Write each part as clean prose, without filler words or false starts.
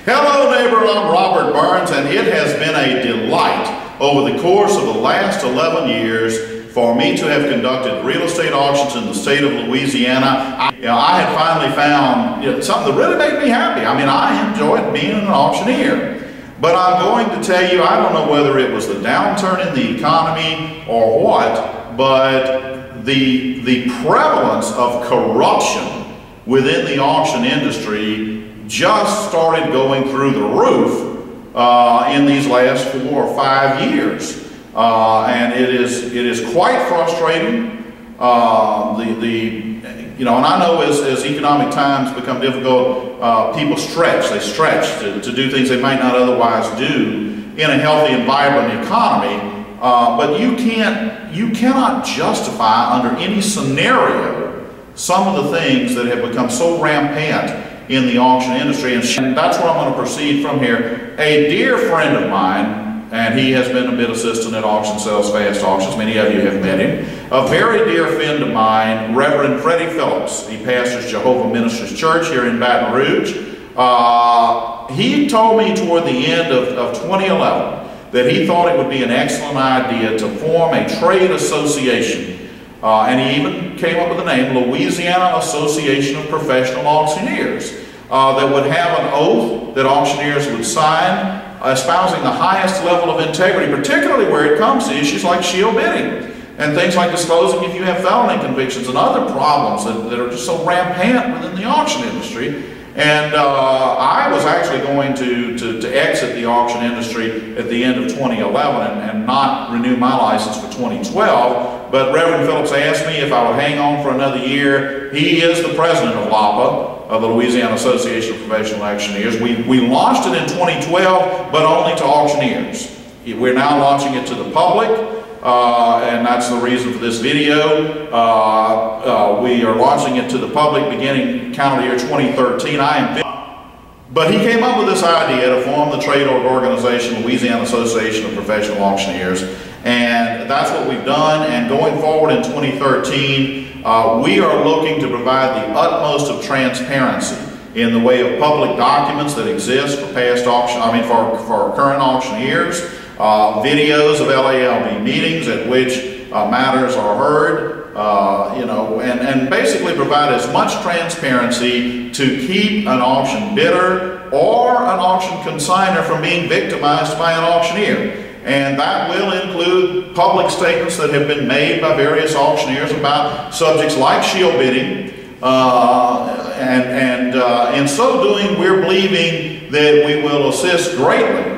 Hello neighbor, I'm Robert Burns, and it has been a delight over the course of the last 11 years for me to have conducted real estate auctions in the state of Louisiana. I had finally found something that really made me happy. I mean, I enjoyed being an auctioneer. But I'm going to tell you, I don't know whether it was the downturn in the economy or what, but the prevalence of corruption within the auction industry just started going through the roof in these last 4 or 5 years. And it is quite frustrating. And I know as economic times become difficult, people stretch. They stretch to do things they might not otherwise do in a healthy and vibrant economy. But you cannot justify under any scenario some of the things that have become so rampant in the auction industry, and that's where I'm going to proceed from here. A dear friend of mine, and he has been a bid assistant at Auction Sales Fast Auctions, many of you have met him, a very dear friend of mine, Reverend Freddie Phillips. He pastors Jehovah Ministers Church here in Baton Rouge. He told me toward the end of 2011 that he thought it would be an excellent idea to form a trade association. And he even came up with the name Louisiana Association of Professional Auctioneers that would have an oath that auctioneers would sign espousing the highest level of integrity, particularly where it comes to issues like shield bidding and things like disclosing if you have felony convictions and other problems that are just so rampant within the auction industry. And I was actually going to exit the auction industry at the end of 2011 and not renew my license for 2012. But Reverend Phillips asked me if I would hang on for another year. He is the president of LAPA, of the Louisiana Association of Professional Auctioneers. We launched it in 2012, but only to auctioneers. We're now launching it to the public. And that's the reason for this video. We are launching it to the public beginning calendar year 2013. But he came up with this idea to form the trade organization, Louisiana Association of Professional Auctioneers, and that's what we've done. And going forward in 2013, we are looking to provide the utmost of transparency in the way of public documents that exist for past auction, for current auctioneers. Videos of LALB meetings at which matters are heard, and basically provide as much transparency to keep an auction bidder or an auction consignor from being victimized by an auctioneer. And that will include public statements that have been made by various auctioneers about subjects like shield bidding. In so doing, we're believing that we will assist greatly.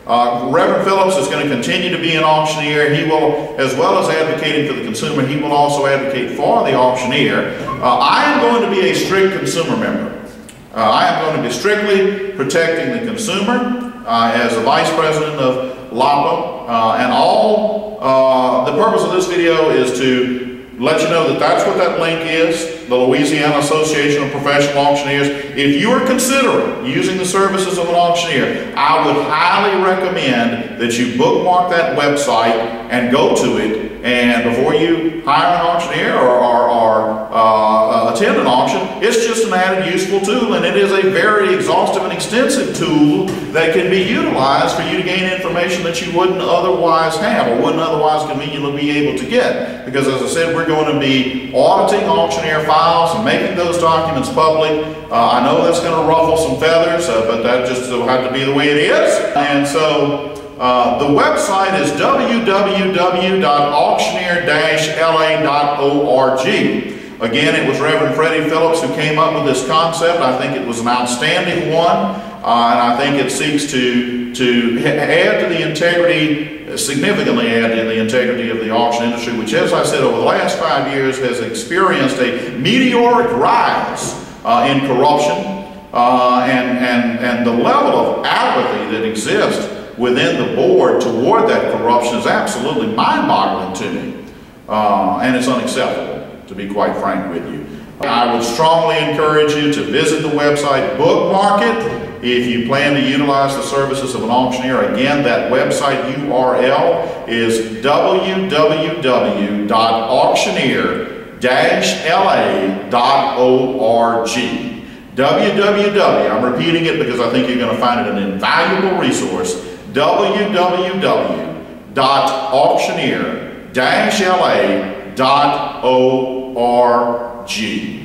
Reverend Phillips is going to continue to be an auctioneer. He will, as well as advocating for the consumer, he will also advocate for the auctioneer. I am going to be a strict consumer member. I am going to be strictly protecting the consumer as the vice president of LAPA. And all the purpose of this video is to let you know that that's what that link is, the Louisiana Association of Professional Auctioneers. If you are considering using the services of an auctioneer, I would highly recommend that you bookmark that website and go to it. And before you hire an auctioneer or attend an auction, it's just an added useful tool, and it is a very exhaustive and extensive tool that can be utilized for you to gain information that you wouldn't otherwise have or wouldn't otherwise conveniently be able to get. Because as I said, we're going to be auditing auctioneer files and making those documents public. I know that's going to ruffle some feathers, but that just will have to be the way it is. And so the website is www.auctioneer-la.org. Again, it was Reverend Freddie Phillips who came up with this concept. I think it was an outstanding one, and I think it seeks to add to the integrity, significantly add to the integrity of the auction industry, which, as I said, over the last 5 years has experienced a meteoric rise in corruption, and the level of apathy that exists within the board toward that corruption is absolutely mind-boggling to me, and it's unacceptable, to be quite frank with you. I would strongly encourage you to visit the website, bookmark it, if you plan to utilize the services of an auctioneer. Again, that website URL is www.auctioneer-la.org. I'm repeating it because I think you're going to find it an invaluable resource, www.auctioneer-la.org.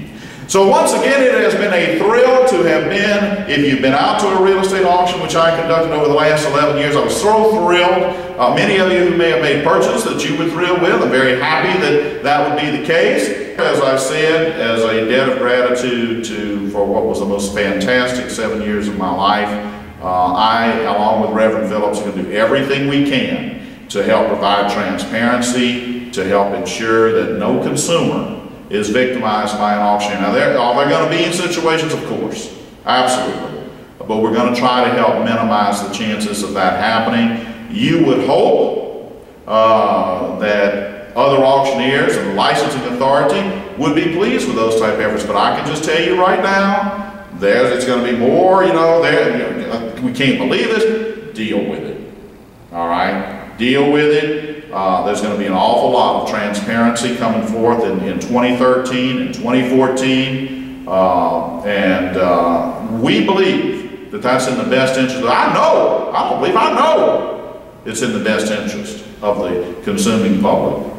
So once again, it has been a thrill to have been, if you've been out to a real estate auction, which I conducted over the last 11 years, I was so thrilled. Many of you who may have made purchases that you were thrilled with, I'm very happy that that would be the case. As I said, as a debt of gratitude for what was the most fantastic 7 years of my life, I, along with Reverend Phillips, are going to do everything we can to help provide transparency, to help ensure that no consumer is victimized by an auctioneer. Now, they're going to be in situations, of course, absolutely, but we're going to try to help minimize the chances of that happening. You would hope that other auctioneers and the licensing authority would be pleased with those type of efforts, but I can just tell you right now, it's going to be more, we can't believe this. Deal with it. All right? Deal with it. There's going to be an awful lot of transparency coming forth in 2013 and 2014. We believe that that's in the best interest. I know it's in the best interest of the consuming public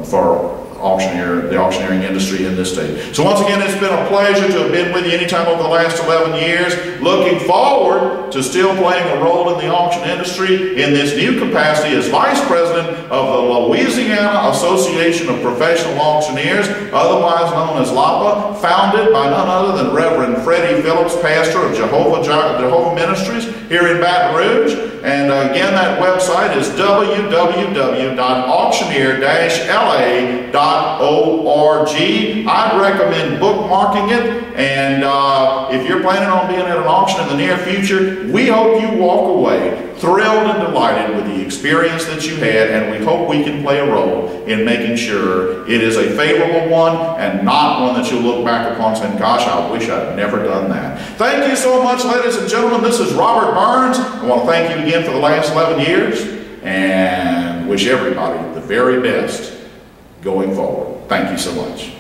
for the auctioneering industry in this state. So once again, it's been a pleasure to have been with you anytime over the last 11 years. Looking forward to still playing a role in the auction industry in this new capacity as Vice President of the Louisiana Association of Professional Auctioneers, otherwise known as LAPA, founded by none other than Reverend Freddie Phillips, pastor of Jehovah Ministries here in Baton Rouge. And again, that website is www.auctioneer-la.org. I'd recommend bookmarking it, and if you're planning on being at an auction in the near future, we hope you walk away thrilled and delighted with the experience that you had, and we hope we can play a role in making sure it is a favorable one and not one that you'll look back upon saying, gosh, I wish I'd never done that. Thank you so much, ladies and gentlemen. This is Robert Burns. I want to thank you again for the last 11 years and wish everybody the very best going forward. Thank you so much.